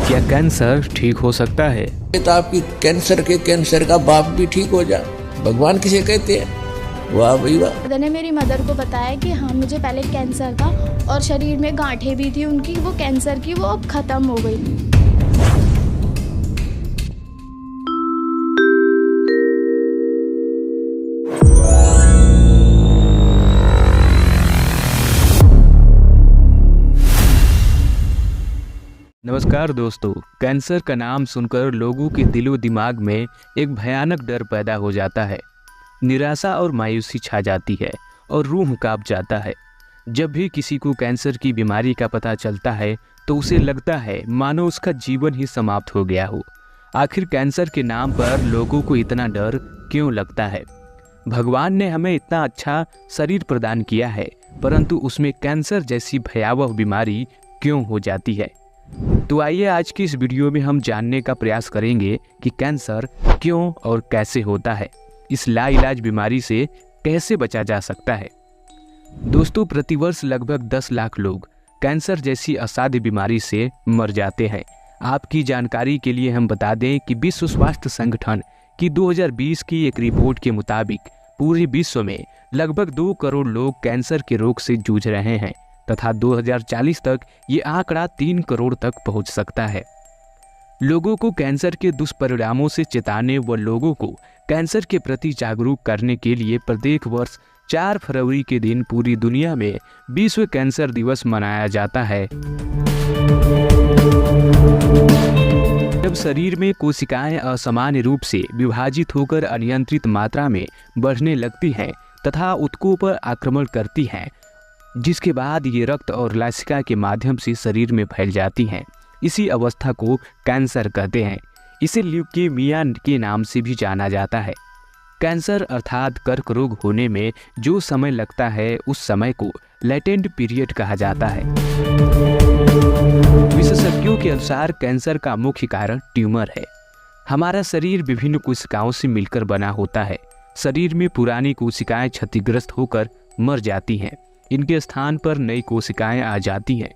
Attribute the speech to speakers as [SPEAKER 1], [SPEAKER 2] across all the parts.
[SPEAKER 1] क्या कैंसर ठीक हो सकता है?
[SPEAKER 2] तो आपकी कैंसर का बाप भी ठीक हो जाए, भगवान किसे कहते हैं? वाह भाई वाह।
[SPEAKER 3] दादा ने मेरी मदर को बताया कि हाँ मुझे पहले कैंसर था और शरीर में गांठें भी थी उनकी, वो कैंसर की, वो अब खत्म हो गई।
[SPEAKER 1] नमस्कार दोस्तों, कैंसर का नाम सुनकर लोगों के दिलो दिमाग में एक भयानक डर पैदा हो जाता है। निराशा और मायूसी छा जाती है और रूह कांप जाता है। जब भी किसी को कैंसर की बीमारी का पता चलता है तो उसे लगता है मानो उसका जीवन ही समाप्त हो गया हो। आखिर कैंसर के नाम पर लोगों को इतना डर क्यों लगता है? भगवान ने हमें इतना अच्छा शरीर प्रदान किया है, परंतु उसमें कैंसर जैसी भयावह बीमारी क्यों हो जाती है? तो आइए आज की इस वीडियो में हम जानने का प्रयास करेंगे कि कैंसर क्यों और कैसे होता है, इस लाइलाज बीमारी से कैसे बचा जा सकता है। दोस्तों, प्रतिवर्ष लगभग 10 लाख लोग कैंसर जैसी असाध्य बीमारी से मर जाते हैं। आपकी जानकारी के लिए हम बता दें कि विश्व स्वास्थ्य संगठन की 2020 की एक रिपोर्ट के मुताबिक पूरे विश्व में लगभग 2 करोड़ लोग कैंसर के रोग से जूझ रहे हैं तथा 2040 तक ये आंकड़ा 3 करोड़ तक पहुंच सकता है। लोगों को कैंसर के दुष्परिणामों से चेताने व लोगों को कैंसर के प्रति जागरूक करने के लिए प्रत्येक वर्ष 4 फरवरी के दिन पूरी दुनिया में विश्व कैंसर दिवस मनाया जाता है। जब शरीर में कोशिकाएं असामान्य रूप से विभाजित होकर अनियंत्रित मात्रा में बढ़ने लगती हैं तथा ऊतकों पर आक्रमण करती हैं, जिसके बाद ये रक्त और लसिका के माध्यम से शरीर में फैल जाती हैं, इसी अवस्था को कैंसर कहते हैं। इसे ल्यूकेमिया के नाम से भी जाना जाता है। कैंसर अर्थात कर्क रोग होने में जो समय लगता है उस समय को लेटेंट पीरियड कहा जाता है। विशेषज्ञों के अनुसार कैंसर का मुख्य कारण ट्यूमर है। हमारा शरीर विभिन्न कोशिकाओं से मिलकर बना होता है। शरीर में पुरानी कोशिकाएं क्षतिग्रस्त होकर मर जाती हैं, इनके स्थान पर नई कोशिकाएं आ जाती हैं।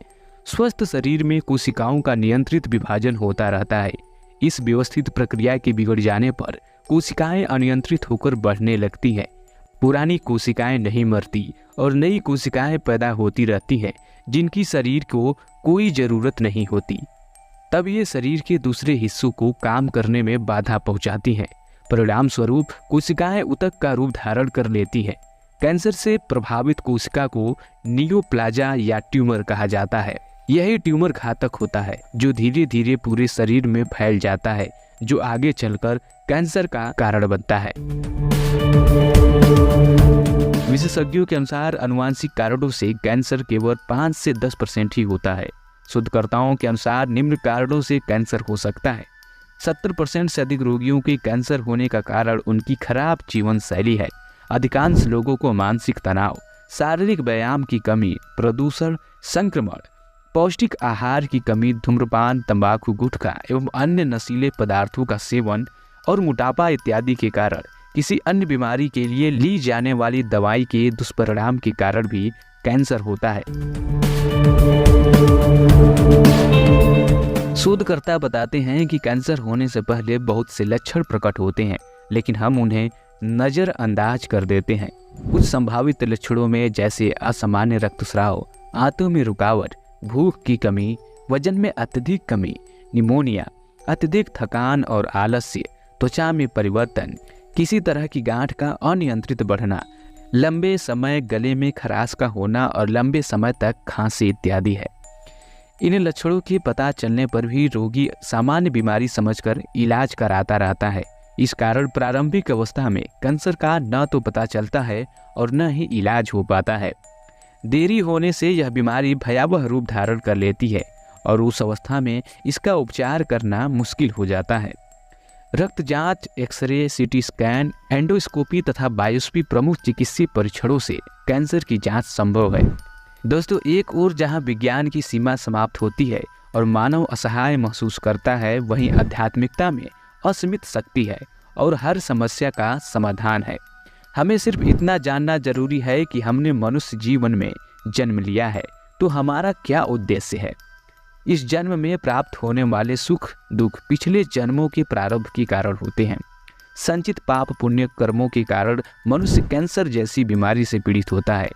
[SPEAKER 1] स्वस्थ शरीर में कोशिकाओं का नियंत्रित विभाजन होता रहता है। इस व्यवस्थित प्रक्रिया के बिगड़ जाने पर कोशिकाएं अनियंत्रित होकर बढ़ने लगती हैं। पुरानी कोशिकाएं नहीं मरती और नई कोशिकाएं पैदा होती रहती हैं, जिनकी शरीर को कोई ज़रूरत नहीं होती। तब ये शरीर के दूसरे हिस्सों को काम करने में बाधा पहुंचाती हैं। परिणाम स्वरूप कोशिकाएं ऊतक का रूप धारण कर लेती हैं। कैंसर से प्रभावित कोशिका को नियोप्लाज्मा या ट्यूमर कहा जाता है। यही ट्यूमर घातक होता है, जो धीरे धीरे पूरे शरीर में फैल जाता है, जो आगे चलकर कैंसर का कारण बनता है। विशेषज्ञों के अनुसार आनुवंशिक कारणों से कैंसर केवल 5 से 10% ही होता है। शोधकर्ताओं के अनुसार निम्न कारणों से कैंसर हो सकता है। 70% से अधिक रोगियों के कैंसर होने का कारण उनकी खराब जीवन शैली है। अधिकांश लोगों को मानसिक तनाव, शारीरिक व्यायाम की कमी, प्रदूषण, संक्रमण, पौष्टिक आहार की कमी, धूम्रपान, तंबाकू, गुटखा एवं अन्य नशीले पदार्थों का सेवन और मोटापा इत्यादि के कारण किसी अन्य बीमारी के लिए ली जाने वाली दवाई के दुष्परिणाम के कारण भी कैंसर होता है। शोधकर्ता बताते हैं कि कैंसर होने से पहले बहुत से लक्षण प्रकट होते हैं, लेकिन हम उन्हें नज़रअंदाज कर देते हैं। कुछ संभावित लक्षणों में जैसे असामान्य रक्तस्राव, आंतों में रुकावट, भूख की कमी, वजन में अत्यधिक कमी, निमोनिया, अत्यधिक थकान और आलस्य, त्वचा में परिवर्तन, किसी तरह की गांठ का अनियंत्रित बढ़ना, लंबे समय गले में खराश का होना और लंबे समय तक खांसी इत्यादि है। इन लक्षणों के पता चलने पर भी रोगी सामान्य बीमारी समझकर इलाज कराता रहता है। इस कारण प्रारंभिक अवस्था में कैंसर का न तो पता चलता है और न ही इलाज हो पाता है। देरी होने से यह बीमारी भयावह रूप धारण कर लेती है और उस अवस्था में इसका उपचार करना मुश्किल हो जाता है। रक्त जांच, एक्सरे, सीटी स्कैन, एंडोस्कोपी तथा बायोप्सी प्रमुख चिकित्सीय परीक्षणों से कैंसर की जांच संभव है। दोस्तों, एक ओर जहां विज्ञान की सीमा समाप्त होती है और मानव असहाय महसूस करता है, वहीं आध्यात्मिकता में असीमित शक्ति है और हर समस्या का समाधान है। हमें सिर्फ इतना जानना जरूरी है कि हमने मनुष्य जीवन में जन्म लिया है तो हमारा क्या उद्देश्य है। इस जन्म में प्राप्त होने वाले सुख दुख पिछले जन्मों के प्रारब्ध के कारण होते हैं। संचित पाप पुण्य कर्मों के कारण मनुष्य कैंसर जैसी बीमारी से पीड़ित होता है।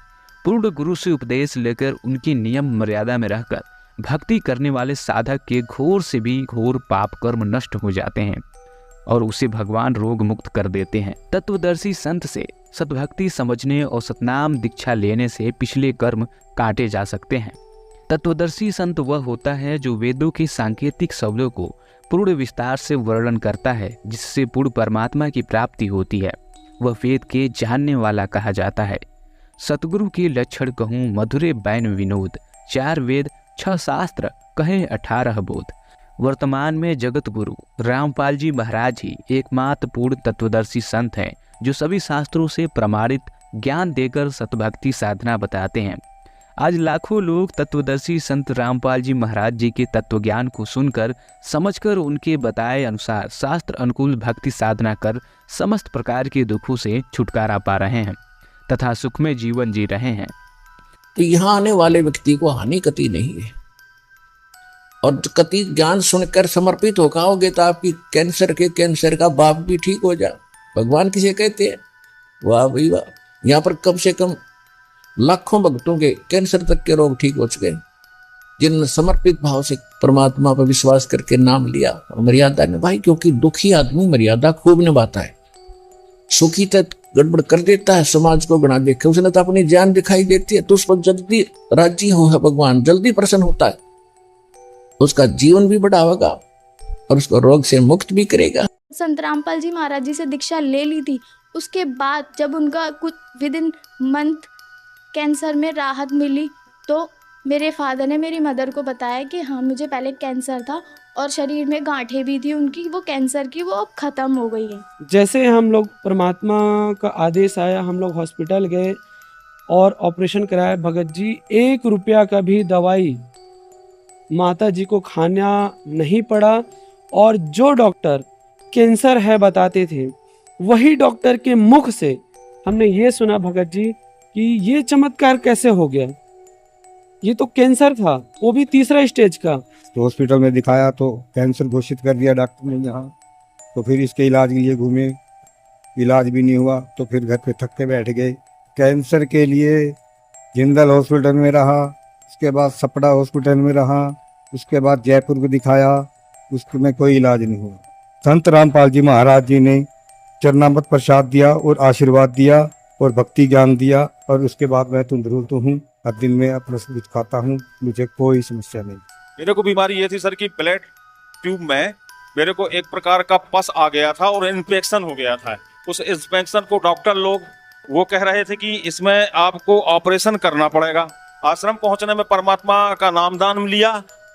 [SPEAKER 1] पूर्ण गुरु से उपदेश लेकर उनकी नियम मर्यादा में रहकर भक्ति करने वाले साधक के घोर से भी घोर पाप कर्म नष्ट हो जाते हैं और उसे भगवान रोग मुक्त कर देते हैं। तत्वदर्शी संत से सद्भक्ति समझने और सतनाम दीक्षा लेने से पिछले कर्म काटे जा सकते हैं। तत्वदर्शी संत वह होता है जो वेदों के सांकेतिक शब्दों को पूर्ण विस्तार से वर्णन करता है, जिससे पूर्ण परमात्मा की प्राप्ति होती है। वह वेद के जानने वाला कहा जाता है। सतगुरु के लक्षण कहूँ मधुरे बैन विनोद, 4 वेद 6 शास्त्र कहे 18 बोध। वर्तमान में जगत गुरु रामपाल जी महाराज ही एकमात्र पूर्ण तत्वदर्शी संत हैं, जो सभी शास्त्रों से प्रमाणित ज्ञान देकर सतभक्ति साधना बताते हैं। आज लाखों लोग तत्वदर्शी संत रामपाल जी महाराज जी के तत्वज्ञान को सुनकर समझकर उनके बताए अनुसार शास्त्र अनुकूल भक्ति साधना कर समस्त प्रकार के दुखों से छुटकारा पा रहे हैं तथा सुखमय जीवन जी रहे हैं।
[SPEAKER 2] तो यहाँ आने वाले व्यक्ति को हानि कति नहीं है, और कति ज्ञान सुनकर समर्पित हो आओगे तो आपकी कैंसर का बाप भी ठीक हो जाए। भगवान किसे कहते हैं? वाह भाई वाह। यहाँ पर कम से कम लाखों भक्तों के कैंसर तक के रोग ठीक हो चुके, जिनने समर्पित भाव से परमात्मा पर विश्वास करके नाम लिया और मर्यादा निभाई। क्योंकि दुखी आदमी मर्यादा खूब निभाता है, सुखी तक गड़बड़ कर देता है, समाज को बना देखे। उसने तो अपनी जान दिखाई देती है, तो उस पर जल्दी राजी हो है भगवान, जल्दी प्रसन्न होता है, उसका जीवन भी बढ़ाएगा और उसको रोग से मुक्त भी करेगा।
[SPEAKER 3] संत रामपाल जी महाराज जी से दीक्षा ले ली थी, उसके बाद जब उनका कुछ विद इन मंथ कैंसर में राहत मिली, तो मेरे फादर ने मेरी मदर को बताया कि हाँ मुझे पहले कैंसर था और शरीर में गांठें भी थी उनकी, वो कैंसर की वो अब ख़त्म हो गई है।
[SPEAKER 4] जैसे हम लोग परमात्मा का आदेश आया, हम लोग हॉस्पिटल गए और ऑपरेशन कराया। भगत जी 1 रुपया का भी दवाई माता जी को खाना नहीं पड़ा, और जो डॉक्टर कैंसर है बताते थे, वही डॉक्टर के मुख से हमने ये सुना भगत जी कि ये चमत्कार कैसे हो गया, ये तो कैंसर था, वो भी 3रा स्टेज का।
[SPEAKER 5] तो हॉस्पिटल में दिखाया तो कैंसर घोषित कर दिया डॉक्टर ने यहाँ। तो फिर इसके इलाज के लिए घूमे, इलाज भी नहीं हुआ, तो फिर घर पे थक के बैठ गए। कैंसर के लिए जिंदल हॉस्पिटल में रहा, उसके बाद सपड़ा हॉस्पिटल में रहा, उसके बाद जयपुर को दिखाया, उसमें कोई इलाज नहीं हुआ। संत रामपाल जी महाराज जी ने चरणामृत प्रसाद दिया और आशीर्वाद दिया और भक्ति ज्ञान दिया, और उसके बाद मैं तंदुरुस्त हूँ। हर दिन में अपना सब कुछ खाता हूँ, मुझे कोई समस्या नहीं।
[SPEAKER 6] मेरे को बीमारी ये थी सर कि ब्लड ट्यूब में मेरे को एक प्रकार का पस आ गया था और इन्फेक्शन हो गया था। उस इन्फेक्शन को डॉक्टर लोग वो कह रहे थे कि इसमें आपको ऑपरेशन करना पड़ेगा। आश्रम पहुंचने में परमात्मा का नामदान लिया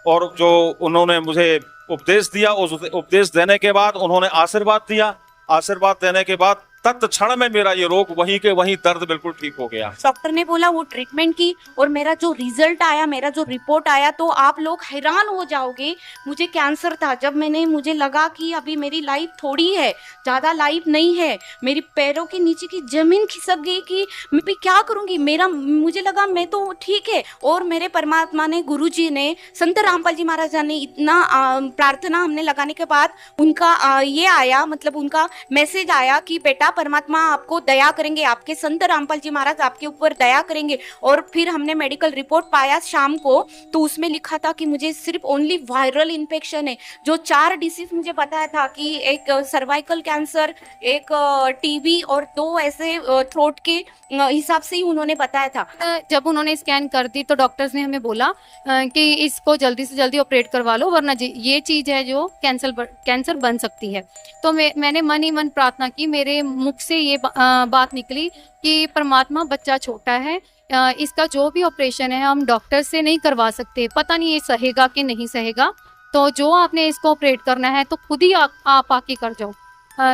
[SPEAKER 6] और जो उन्होंने मुझे उपदेश दिया, उस उपदेश देने के बाद उन्होंने आशीर्वाद दिया। आशीर्वाद देने के बाद तत्क्षण में मेरा ये रोग वहीं के वहीं दर्द बिल्कुल ठीक हो गया।
[SPEAKER 7] डॉक्टर ने बोला वो ट्रीटमेंट की और मेरा जो रिजल्ट आया, मेरा जो रिपोर्ट आया, तो आप लोग हैरान हो जाओगे। मुझे कैंसर था। जब मुझे लगा कि अभी मेरी लाइफ थोड़ी है, ज़्यादा लाइफ नहीं है, मेरी पैरों के नीचे की जमीन खिसक गई कि मैं भी क्या करूँगी। मुझे लगा मैं तो ठीक है, और मेरे परमात्मा ने, गुरु जी ने, संत रामपाल जी महाराज ने इतना प्रार्थना हमने लगाने के बाद उनका ये आया, मतलब उनका मैसेज आया कि बेटा परमात्मा आपको दया करेंगे, आपके संत रामपाल जी महाराज आपके ऊपर दया करेंगे। और फिर हमने मेडिकल रिपोर्ट पाया शाम को, तो उसमें लिखा था कि मुझे सिर्फ ओनली वायरल इन्फेक्शन है। जो 4 डिसीज मुझे बताया था कि एक सर्वाइकल कैंसर, एक टीबी और 2 ऐसे थ्रोट के हिसाब से ही उन्होंने बताया था।
[SPEAKER 8] जब उन्होंने स्कैन कर दी तो डॉक्टर्स ने हमें बोला कि इसको जल्दी से जल्दी ऑपरेट करवा लो, वरना ये चीज़ है जो कैंसर बन सकती है। तो मैंने मन ही मन प्रार्थना की, मेरे मुख से ये बात निकली कि परमात्मा बच्चा छोटा है, इसका जो भी ऑपरेशन है हम डॉक्टर से नहीं करवा सकते, पता नहीं ये सहेगा कि नहीं सहेगा, तो जो आपने इसको ऑपरेट करना है तो खुद ही आप आके कर जाओ।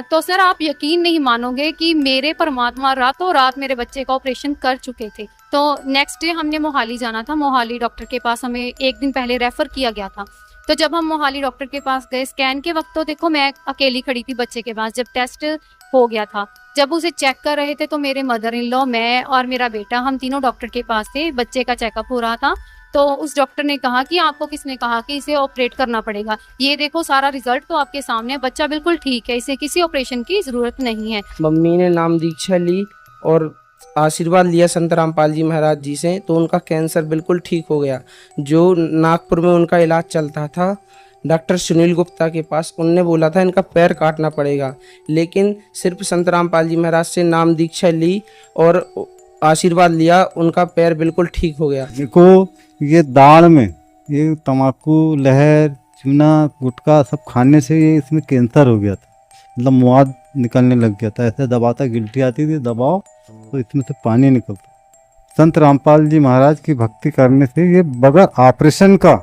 [SPEAKER 8] तो सर आप यकीन नहीं मानोगे कि मेरे परमात्मा रातों रात मेरे बच्चे का ऑपरेशन कर चुके थे। तो नेक्स्ट डे हमने मोहाली जाना था, मोहाली डॉक्टर के पास हमें 1 दिन पहले रेफ़र किया गया था। तो जब हम मोहाली डॉक्टर के पास गए स्कैन के वक्त, तो देखो मैं अकेली खड़ी थी बच्चे के पास। जब टेस्ट हो गया था, जब उसे चेक कर रहे थे, तो मेरे मदर इन लॉ, मैं और मेरा बेटा, हम तीनों डॉक्टर के पास थे, बच्चे का चेकअप हो रहा था। तो उस डॉक्टर ने कहा कि आपको किसने कहा कि इसे ऑपरेट करना पड़ेगा, ये देखो सारा रिजल्ट तो आपके सामने है, बच्चा बिल्कुल ठीक है, इसे किसी ऑपरेशन की ज़रूरत नहीं है।
[SPEAKER 9] मम्मी ने नाम दीक्षा ली और आशीर्वाद लिया संत रामपाल जी महाराज जी से, तो उनका कैंसर बिल्कुल ठीक हो गया। जो नागपुर में उनका इलाज चलता था डॉक्टर सुनील गुप्ता के पास, उनने बोला था इनका पैर काटना पड़ेगा, लेकिन सिर्फ संत रामपाल जी महाराज से नाम दीक्षा ली और आशीर्वाद लिया, उनका पैर बिल्कुल ठीक हो गया।
[SPEAKER 5] देखो ये दाढ़ में ये तम्बाकू, लहर, चूना, गुटखा सब खाने से ये इसमें कैंसर हो गया था, मतलब मुआद निकलने लग गया था। ऐसे दबाता, गिल्टी आती थी, दबाओ तो इसमें से पानी निकलता। संत रामपाल जी महाराज की भक्ति करने से ये बगैर ऑपरेशन का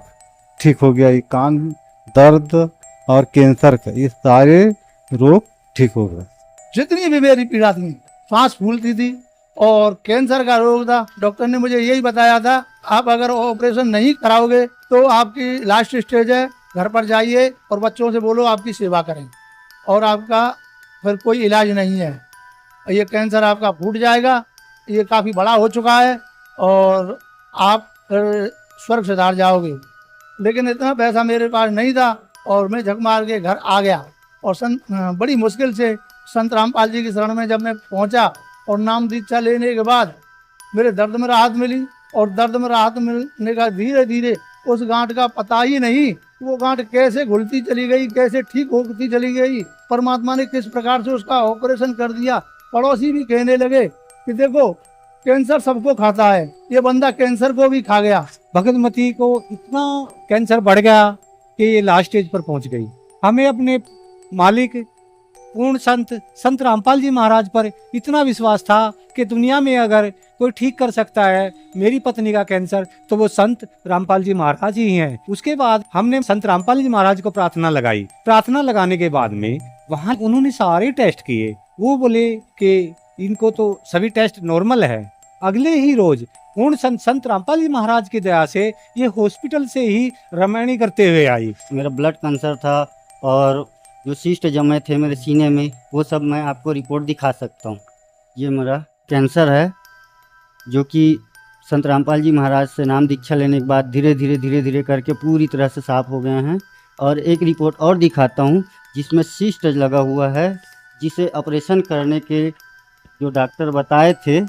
[SPEAKER 5] ठीक हो गया। ये कान दर्द और कैंसर का ये सारे रोग ठीक हो गए।
[SPEAKER 10] जितनी भी मेरी पीड़ा थी, सांस फूलती थी और कैंसर का रोग था, डॉक्टर ने मुझे यही बताया था आप अगर ऑपरेशन नहीं कराओगे तो आपकी लास्ट स्टेज है, घर पर जाइए और बच्चों से बोलो आपकी सेवा करें और आपका फिर कोई इलाज नहीं है, ये कैंसर आपका फूट जाएगा, ये काफ़ी बड़ा हो चुका है और आप फिर स्वर्ग सिधार जाओगे। लेकिन इतना पैसा मेरे पास नहीं था और मैं झक मार के घर आ गया और बड़ी मुश्किल से संत रामपाल जी की शरण में जब मैं पहुंचा और नाम दीक्षा लेने के बाद मेरे दर्द में राहत मिली और दर्द में राहत मिलने का धीरे धीरे उस गांठ का पता ही नहीं वो गांठ कैसे घुलती चली गई, कैसे ठीक होती चली गई। परमात्मा ने किस प्रकार से उसका ऑपरेशन कर दिया। पड़ोसी भी कहने लगे कि देखो कैंसर सबको खाता है, ये बंदा कैंसर को भी खा गया।
[SPEAKER 11] भगतमती को इतना कैंसर बढ़ गया कि ये लास्ट स्टेज पर पहुंच गई। हमें अपने मालिक पूर्ण संत रामपाल जी महाराज पर इतना विश्वास था कि दुनिया में अगर कोई ठीक कर सकता है मेरी पत्नी का कैंसर तो वो संत रामपाल जी महाराज ही हैं। उसके बाद हमने संत रामपाल जी महाराज को प्रार्थना लगाई। प्रार्थना लगाने के बाद में वहाँ उन्होंने सारे टेस्ट किए, वो बोले कि इनको तो सभी टेस्ट नॉर्मल है। अगले ही रोज पूर्ण संत रामपाल जी महाराज की दया से ये हॉस्पिटल से ही रमणी करते हुए आई।
[SPEAKER 12] मेरा ब्लड कैंसर था और जो सिस्ट जमे थे मेरे सीने में वो सब मैं आपको रिपोर्ट दिखा सकता हूँ। ये मेरा कैंसर है जो कि संत रामपाल जी महाराज से नाम दीक्षा लेने के बाद धीरे धीरे करके पूरी तरह से साफ हो गए हैं। और एक रिपोर्ट और दिखाता हूँ जिसमें सिस्ट लगा हुआ है, जिसे ऑपरेशन करने के जो डॉक्टर बताए थे,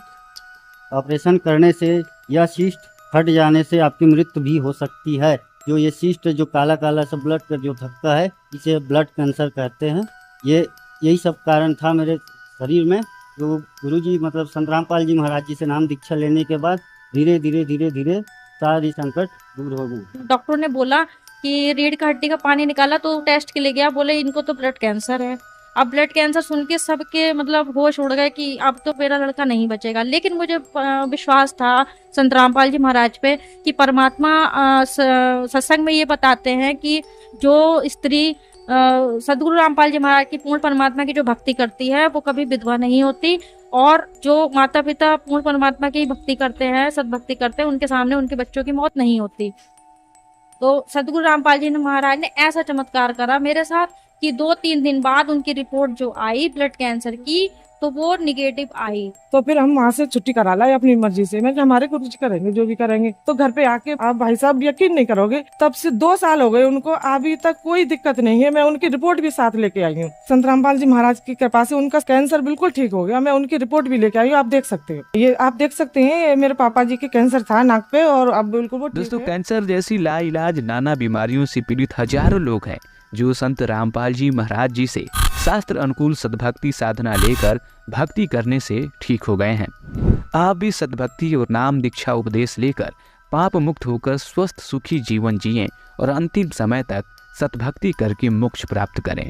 [SPEAKER 12] ऑपरेशन करने से यह सिस्ट हट जाने से आपकी मृत्यु भी हो सकती है। जो ये सिस्ट जो काला काला सा ब्लड का जो धक्का है इसे ब्लड कैंसर कहते हैं। यही सब कारण था मेरे शरीर में। जो गुरुजी मतलब संत रामपाल जी महाराज जी से नाम दीक्षा लेने के बाद धीरे धीरे सारी संकट दूर हो गई।
[SPEAKER 7] डॉक्टर ने बोला कि रीढ़ का हड्डी का पानी निकाला तो टेस्ट के लिए गया, बोले इनको तो ब्लड कैंसर है। अब ब्लड कैंसर सुन के सबके मतलब होश उड़ गए कि अब तो मेरा लड़का नहीं बचेगा। लेकिन मुझे विश्वास था संत रामपाल जी महाराज पे कि परमात्मा सत्संग में ये बताते हैं कि जो स्त्री सदगुरु रामपाल जी महाराज की पूर्ण परमात्मा की जो भक्ति करती है वो कभी विधवा नहीं होती, और जो माता पिता पूर्ण परमात्मा की भक्ति करते हैं, सद्भक्ति करते हैं, उनके सामने उनके बच्चों की मौत नहीं होती। तो सदगुरु रामपाल जी महाराज ने ऐसा चमत्कार करा मेरे साथ कि 2-3 दिन बाद उनकी रिपोर्ट जो आई ब्लड कैंसर की तो वो निगेटिव आई।
[SPEAKER 13] तो फिर हम वहाँ से छुट्टी करा लाई अपनी मर्जी से। मैं हमारे को कुछ करेंगे जो भी करेंगे। तो घर पे आके आप भाई साहब यकीन नहीं करोगे, तब से 2 साल हो गए उनको, अभी तक कोई दिक्कत नहीं है। मैं उनकी रिपोर्ट भी साथ लेके आई हूँ। संत रामपाल जी महाराज की कृपा से उनका कैंसर बिल्कुल ठीक हो गया। मैं उनकी रिपोर्ट भी लेके आई हूँ, आप देख सकते हो। ये आप देख सकते हैं मेरे पापा जी के कैंसर था नाक पे और अब बिल्कुल वो
[SPEAKER 1] दोस्तों, कैंसर जैसी लाइलाज नाना बीमारियों से पीड़ित हजारों लोग हैं जो संत रामपाल जी महाराज जी से शास्त्र अनुकूल सद्भक्ति साधना लेकर भक्ति करने से ठीक हो गए हैं। आप भी सद्भक्ति और नाम दीक्षा उपदेश लेकर पाप मुक्त होकर स्वस्थ सुखी जीवन जिएं और अंतिम समय तक सद्भक्ति करके मोक्ष प्राप्त करें।